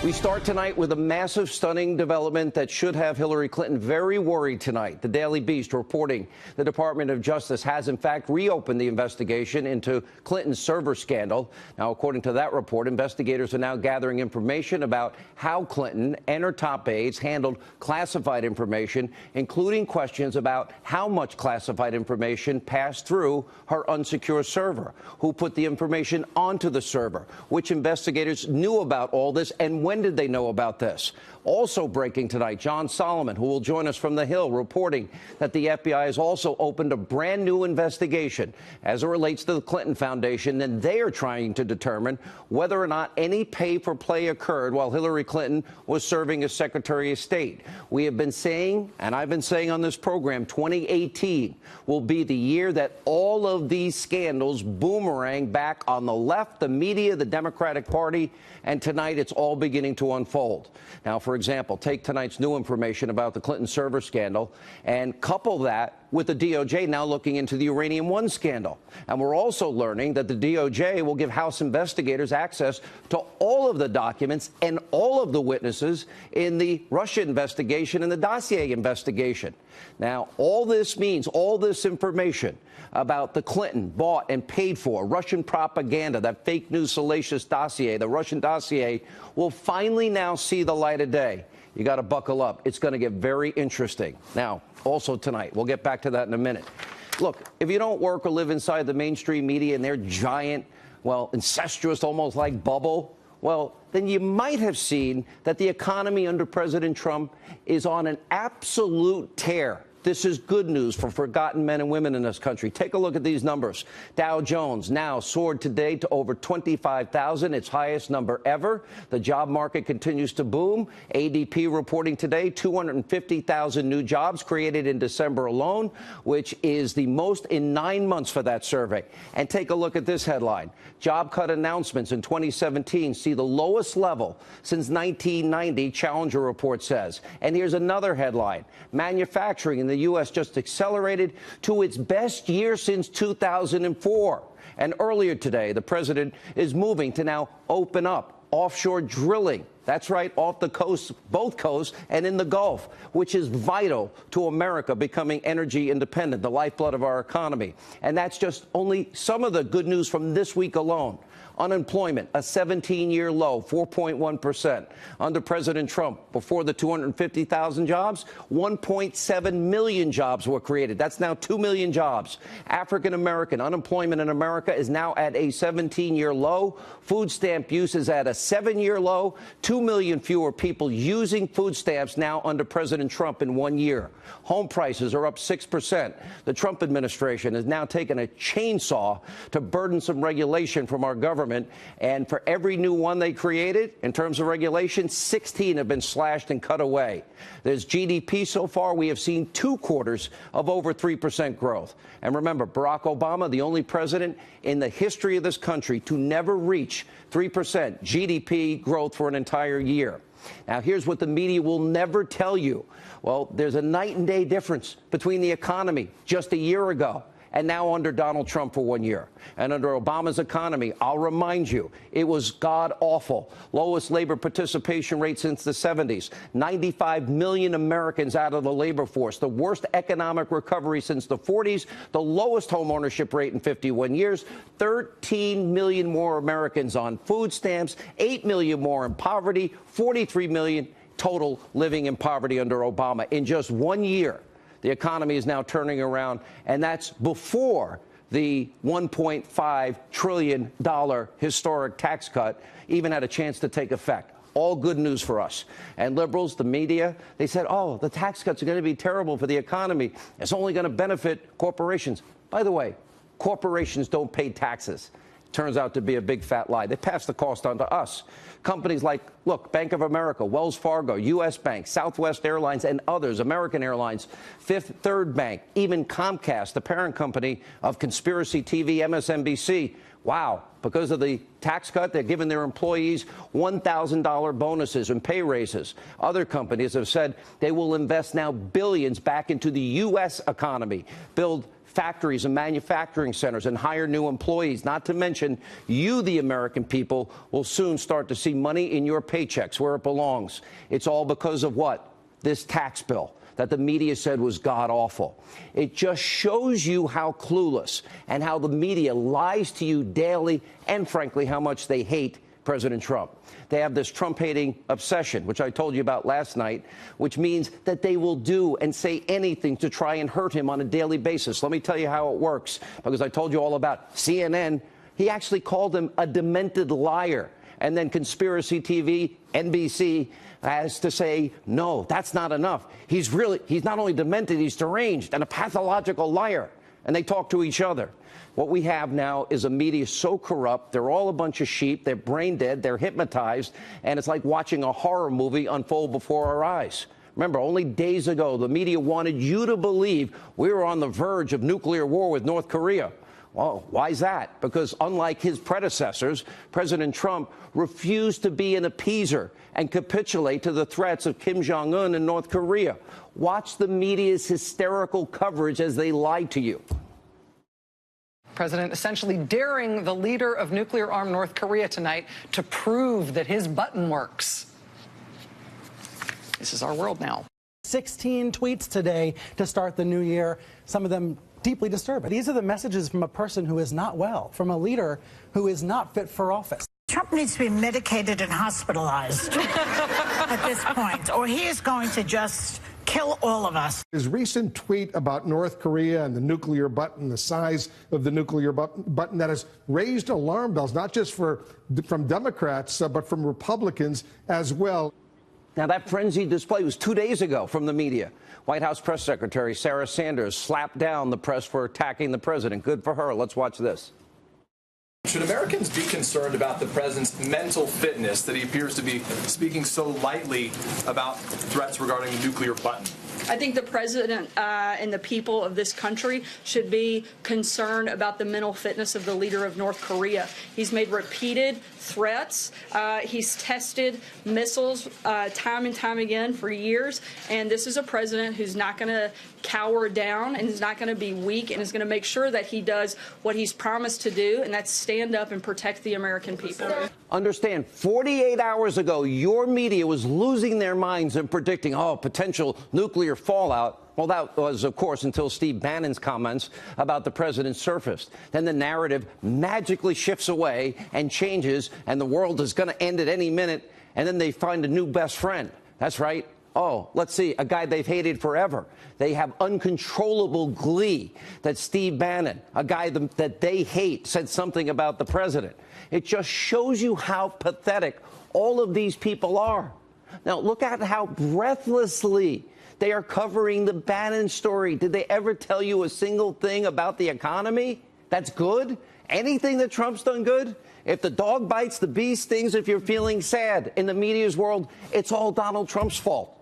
We start tonight with a massive, stunning development that should have Hillary Clinton very worried tonight. The Daily Beast reporting the Department of Justice has, in fact, reopened the investigation into Clinton's server scandal. Now, according to that report, investigators are now gathering information about how Clinton and her top aides handled classified information, including questions about how much classified information passed through her unsecure server, who put the information onto the server, which investigators knew about all this, and when did they know about this? Also breaking tonight, John Solomon, who will join us from the Hill, reporting that the FBI has also opened a brand new investigation as it relates to the Clinton Foundation, and they are trying to determine whether or not any pay-for-play occurred while Hillary Clinton was serving as Secretary of State. We have been saying, and I've been saying on this program, 2018 will be the year that all of these scandals boomerang back on the left, the media, the Democratic Party, and tonight it's all beginning to unfold. Now, for example, take tonight's new information about the Clinton server scandal and couple that with the DOJ now looking into the Uranium One scandal. And we're also learning that the DOJ will give House investigators access to all of the documents and all of the witnesses in the Russia investigation and the dossier investigation. Now, all this means, all this information about the Clinton bought and paid for Russian propaganda, that fake news salacious dossier, the Russian dossier, will finally now see the light of day. You got to buckle up. It's going to get very interesting. Now, also tonight, we'll get back to that in a minute. Look, if you don't work or live inside the mainstream media and their giant, well, incestuous, almost like bubble, well, then you might have seen that the economy under President Trump is on an absolute tear. This is good news for forgotten men and women in this country. Take a look at these numbers. Dow Jones now soared today to over 25,000, its highest number ever. The job market continues to boom. ADP reporting today 250,000 new jobs created in December alone, which is the most in 9 months for that survey. And take a look at this headline. Job cut announcements in 2017 see the lowest level since 1990, Challenger report says. And here's another headline. Manufacturing in the U.S. just accelerated to its best year since 2004. And earlier today, the president is moving to now open up offshore drilling. That's right, off the coast, both coasts, and in the Gulf, which is vital to America becoming energy independent, the lifeblood of our economy. And that's just only some of the good news from this week alone. Unemployment, a 17-year low, 4.1%. Under President Trump, before the 250,000 jobs, 1.7 million jobs were created. That's now 2 million jobs. African-American unemployment in America is now at a 17-year low. Food stamp use is at a 7-year low. 2 million fewer people using food stamps now under President Trump in 1 year. Home prices are up 6%. The Trump administration has now taken a chainsaw to burdensome regulation from our government. And for every new one they created, in terms of regulation, 16 have been slashed and cut away. There's GDP so far. We have seen 2 quarters of over 3% growth. And remember, Barack Obama, the only president in the history of this country to never reach 3% GDP growth for an entire year. Now, here's what the media will never tell you. Well, there's a night and day difference between the economy just a year ago and now under Donald Trump for 1 year. And under Obama's economy, I'll remind you, it was god-awful. Lowest labor participation rate since the 70s. 95 million Americans out of the labor force. The worst economic recovery since the 40s. The lowest home ownership rate in 51 years. 13 million more Americans on food stamps. 8 million more in poverty. 43 million total living in poverty under Obama in just 1 year. The economy is now turning around, and that's before the $1.5 trillion historic tax cut even had a chance to take effect. All good news for us. And liberals, the media, they said, oh, the tax cuts are going to be terrible for the economy. It's only going to benefit corporations. By the way, corporations don't pay taxes. Turns out to be a big fat lie. They pass the cost on to us. Companies like, look, Bank of America, Wells Fargo, U.S. Bank, Southwest Airlines, and others, American Airlines, Fifth Third Bank, even Comcast, the parent company of Conspiracy TV, MSNBC. Wow, because of the tax cut, they're giving their employees $1,000 bonuses and pay raises. Other companies have said they will invest now billions back into the U.S. economy, build factories and manufacturing centers and hire new employees. Not to mention, you, the American people, will soon start to see money in your paychecks where it belongs. It's all because of what? This tax bill that the media said was god-awful. It just shows you how clueless and how the media lies to you daily and, frankly, how much they hate President Trump. They have this Trump-hating obsession, which I told you about last night, which means that they will do and say anything to try and hurt him on a daily basis. Let me tell you how it works, because I told you all about CNN. He actually called him a demented liar. And then Conspiracy TV, NBC, has to say, no, that's not enough. He's not only demented, he's deranged and a pathological liar. And they talk to each other. What we have now is a media so corrupt. They're all a bunch of sheep. They're brain dead. They're hypnotized. And it's like watching a horror movie unfold before our eyes. Remember, only days ago, the media wanted you to believe we were on the verge of nuclear war with North Korea. Well, why is that? Because unlike his predecessors, President Trump refused to be an appeaser and capitulate to the threats of Kim Jong-un and North Korea. Watch the media's hysterical coverage as they lie to you. President essentially daring the leader of nuclear-armed North Korea tonight to prove that his button works. This is our world now. 16 tweets today to start the new year, some of them deeply disturbing. These are the messages from a person who is not well, from a leader who is not fit for office. Trump needs to be medicated and hospitalized at this point, or he is going to just kill all of us. His recent tweet about North Korea and the nuclear button, the size of the nuclear button, that has raised alarm bells, not just from Democrats, but from Republicans as well. Now, that frenzied display was 2 days ago from the media. White House Press Secretary Sarah Sanders slapped down the press for attacking the president. Good for her. Let's watch this. Should Americans be concerned about the president's mental fitness, that he appears to be speaking so lightly about threats regarding the nuclear button? I think the president and the people of this country should be concerned about the mental fitness of the leader of North Korea. He's made repeated threats. He's tested missiles time and time again for years. And this is a president who's not going to cower down and is not going to be weak and is going to make sure that he does what he's promised to do, and that's stand up and protect the American people. Understand, 48 hours ago, your media was losing their minds and predicting, potential nuclear fallout. Well, that was, of course, until Steve Bannon's comments about the president surfaced. Then the narrative magically shifts away and changes, and the world is going to end at any minute, and then they find a new best friend. That's right. Oh, let's see, a guy they've hated forever. They have uncontrollable glee that Steve Bannon, a guy that they hate, said something about the president. It just shows you how pathetic all of these people are. Now, look at how breathlessly they are covering the Bannon story. Did they ever tell you a single thing about the economy that's good? Anything that Trump's done good? If the dog bites, the bee stings. If you're feeling sad in the media's world, it's all Donald Trump's fault.